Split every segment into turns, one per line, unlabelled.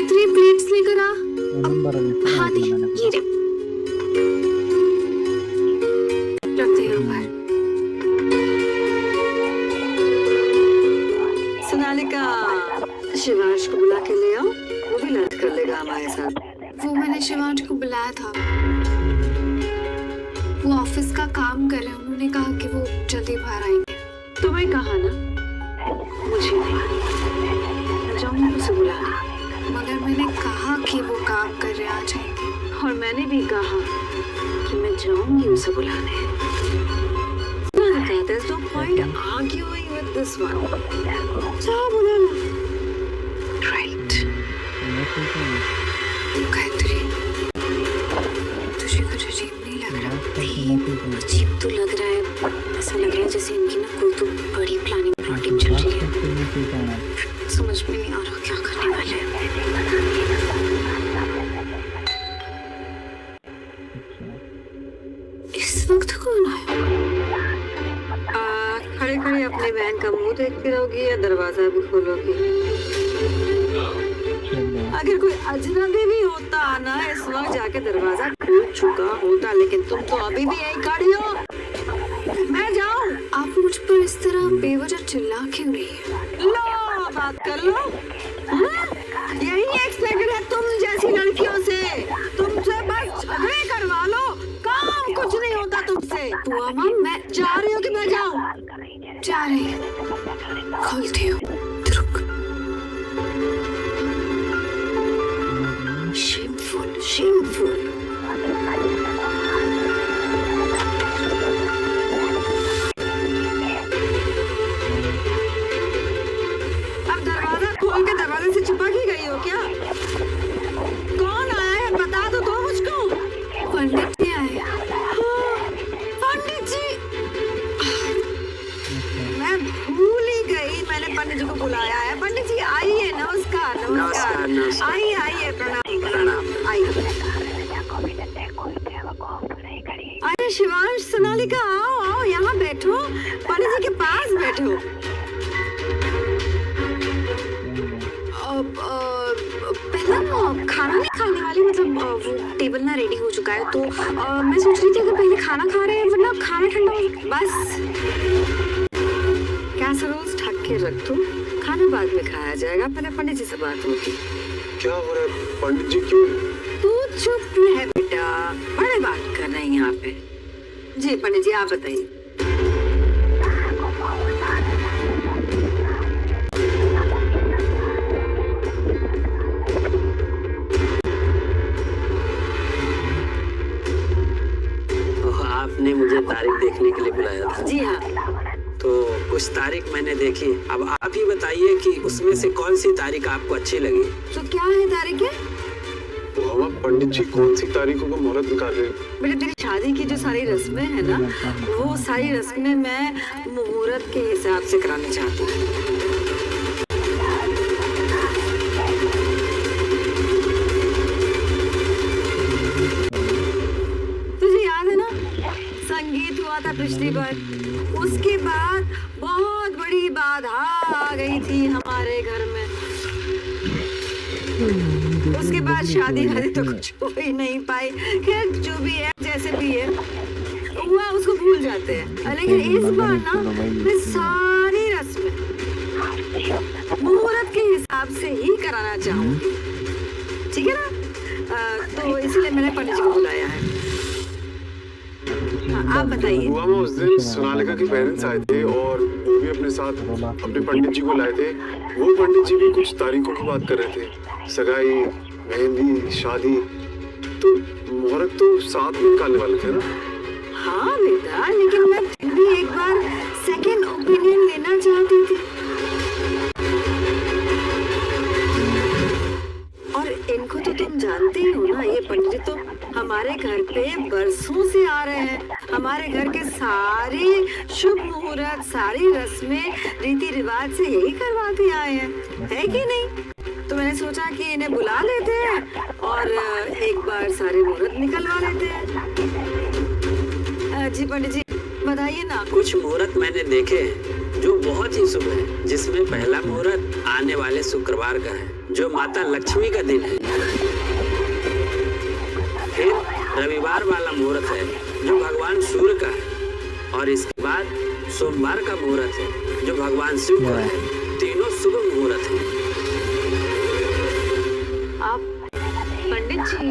Gayatri plates लेकर आ।
Number
हाँ दे, ये ले। रख दे यहाँ पर।
सोनालिका, शिवांश को बुला के ले आओ, वो भी लंच कर लेगा हमारे साथ।
वो मैंने शिवांश को बुलाया था, वो ऑफिस का काम कर रहे हैं। उन्होंने कहा कि वो जल्दी बाहर आएंगे।
तुम्हें कहा ना, मुझे नहीं, मैं जाऊंगी उसे बुलाने।
मगर मैंने कहा कि वो काम कर रहे आ जाएंगे।
और मैंने भी कहा कि मैं जाऊंगी उसे बुलाने। There's no point arguing with this one. जाओ बुला लो। Right.
गायत्री, तुझे कुछ अजीब नहीं लग रहा?
अजीब तो लग रहा है, ऐसा लग रहा है जैसे इनकी ना कोई तो बड़ी प्लानिंग चल रही है। समझ में नहीं आ रहा क्या करने वाले हैं।
इस वक्त कौन आया?
खड़े खड़े अपने बहन का मुंह देखती रहोगी या दरवाजा भी खोलोगी? अगर कोई अजनबी भी होता ना इस वक्त जाके दरवाजा खोल चुका होता, लेकिन तुम तो अभी भी यही खड़ी हो। मैं जाऊं?
आप मुझ पर इस तरह बेवजह चिल्ला क्यों रही है?
लो बात कर लो। यही एक्सपेक्टेड है तुम जैसी लड़कियों से। तुमसे बस झगड़े करवा लो, काम कुछ नहीं होता तुमसे।
बुआ माँ, मैं
जा रही हूँ कि मैं जाऊँ?
जा रही हूँ। खोलती हूँ, रुक।
Shameful, shameful. अब दरवाजा खोल के दरवाजे से चिपक ही गई हो क्या? कौन आया है बता दो मुझको।
पंडित जी आए।
हाँ, पंडित जी। मैं भूल ही गई, मैंने पंडित जी को बुलाया है। पंडित जी आइए, नमस्कार नमस्कार। आइए आइए, प्रणाम प्रणाम, आइए। अरे शिवांश, सोनालिका, आओ आओ, यहाँ बैठो, पंडित जी के पास बैठो। पहले खाना नहीं खाने वाली, मतलब वो टेबल ना रेडी हो चुका है, तो मैं सोच रही थी अगर पहले खाना खा रहे हैं, वरना खाना ठंडा हो। बस कैसरोल्स ढक के रख दो, खाना बाद में खाया जाएगा। पहले पंडित जी से बात होगी।
क्या हो रहा है पंडित जी, क्यों?
तू चुप है बेटा, बड़े बात कर रहे हैं यहाँ पे। जी पंडित जी, आप बताइए।
आपने मुझे तारीख देखने के लिए बुलाया था।
जी हाँ।
तो कुछ तारीख मैंने देखी, अब आप ही बताइए कि उसमें से कौन सी तारीख आपको अच्छी लगी।
तो क्या है तारीखें?
तो पंडित जी कौन सी तारीखों का मुहूर्त निकाल रहे हैं?
बेटा तेरी शादी की जो सारी रस्में हैं ना, वो सारी रस्में मैं मुहूर्त के हिसाब से कराना चाहती हूँ। तुझे याद है ना, संगीत हुआ था पिछली बार, उसके बाद बहुत बड़ी बाधा आ गई थी हमारे घर में। उसके बाद शादी वादी तो कुछ हो ही नहीं पाई। खैर जो भी है, जैसे भी है हुआ, उसको भूल जाते हैं। लेकिन इस बार ना मैं सारी रस्में मुहूर्त के हिसाब से ही कराना चाहूंगी, ठीक है ना? तो इसलिए मैंने पंडित जी को बुलाया है। हाँ, आप बताइए।
हुआ उस दिन सोनालिका के पेरेंट्स आए थे और वो भी अपने साथ अपने पंडित जी को लाए थे। वो पंडित जी भी कुछ तारीखों की बात कर रहे थे, सगाई, मेहंदी, शादी। तो मुहूर्त तो साथ में निकालने वाले थे ना?
हाँ बेटा, लेकिन मैं फिर भी एक बार सेकंड ओपिनियन लेना चाहती थी। और इनको तो तुम जानते ही हो ना, ये पंडित तो हमारे घर पे बरसों से आ रहे हैं। हमारे घर के सारे शुभ मुहूर्त, सारी रस्में, रीति रिवाज से यही करवा के आए हैं, है कि नहीं? तो मैंने सोचा कि इन्हें बुला लेते हैं और एक बार सारे मुहूर्त निकलवा लेते हैं। जी पंडित जी बताइए ना।
कुछ मुहूर्त मैंने देखे जो बहुत ही शुभ है, जिसमें पहला मुहूर्त आने वाले शुक्रवार का है, जो माता लक्ष्मी का दिन है। फिर रविवार वाला मुहूर्त है जो भगवान सूर्य का है, और इसके बाद सोमवार का मुहूर्त है जो भगवान शिव का है। तीनों शुभ मुहूर्त है।
आप पंडित जी,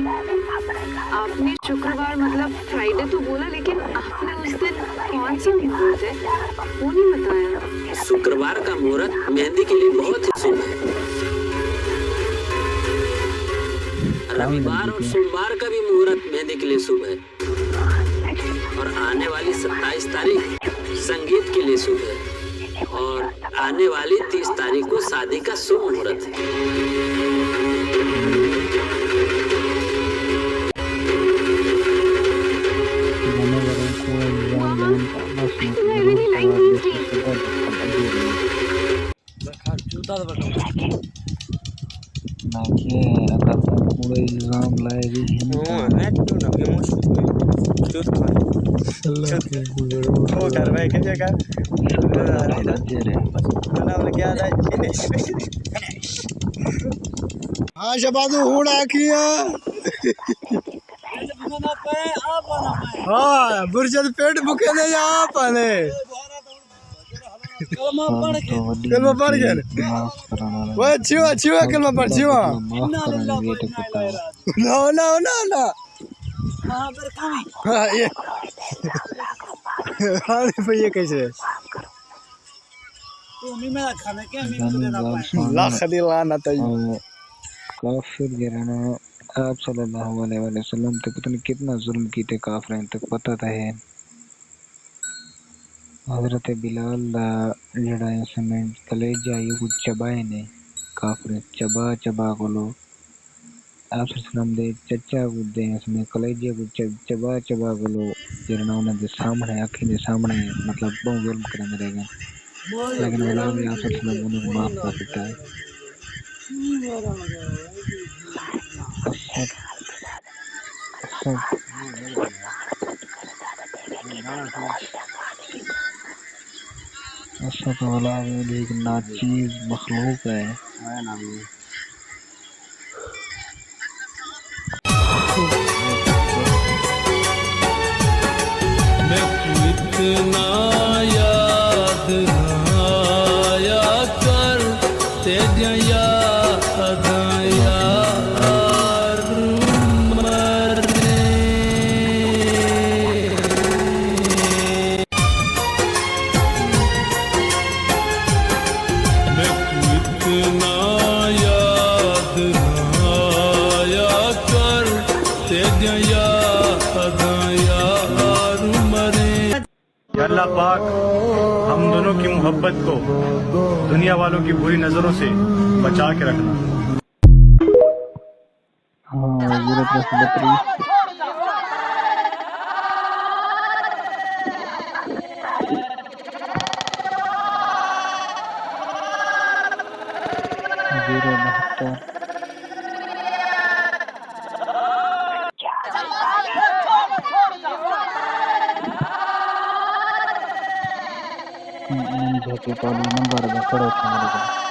आपने शुक्रवार मतलब फ्राइडे तो बोला, लेकिन आपने उस दिन कौन सा मुहूर्त है वो नहीं बताया।
शुक्रवार का मुहूर्त मेहंदी के लिए बहुत ही शुभ है। रविवार और सोमवार का भी मुहूर्त मेहंदी के लिए शुभ है, और आने वाली 27 तारीख संगीत के लिए शुभ है, और आने वाली 30 तारीख को शादी का शुभ मुहूर्त है।
पूरे इल्जाम लाएगी हाँ शबादू हुड़ा किया हाँ बुरजद पेट भूखे ने यहाँ पाने कलमा पढ़ गए वो अच्छी कलमा पढ़ छिवा ना हाँ ये हाँ भैया कैसे लाख दिलाना चाहिए काफिर गिराना आप सल्लल्लाहु अलैहि वसल्लम तक पता नहीं कितना जुल्म की थे काफिर तक पता था है। हजरत बिलाल जड़ा इसमें कलेजा ये कुछ चबाए ने काफिर चबा को लो आप सल्लम दे चचा को दे इसमें कलेजे को चबा को लो जरना उन्हें दे सामने आँखें दे सामने मतलब बहुत जुल्म करने रहेगा, लेकिन वाला भी आप सल्लम उन्हें माफ कर देता है। अच्छा तो वाला भी एक नाचीज मखलूक है।
इतना याद आया कर तेज याद यार मरे मैं इतना याद आया कर तेज याद यार मरे।
अल्लाह पाक हम दोनों की मोहब्बत को दुनिया वालों की बुरी नजरों से बचा के रखना।
हाँ नंबर में पड़े थे मेरे को।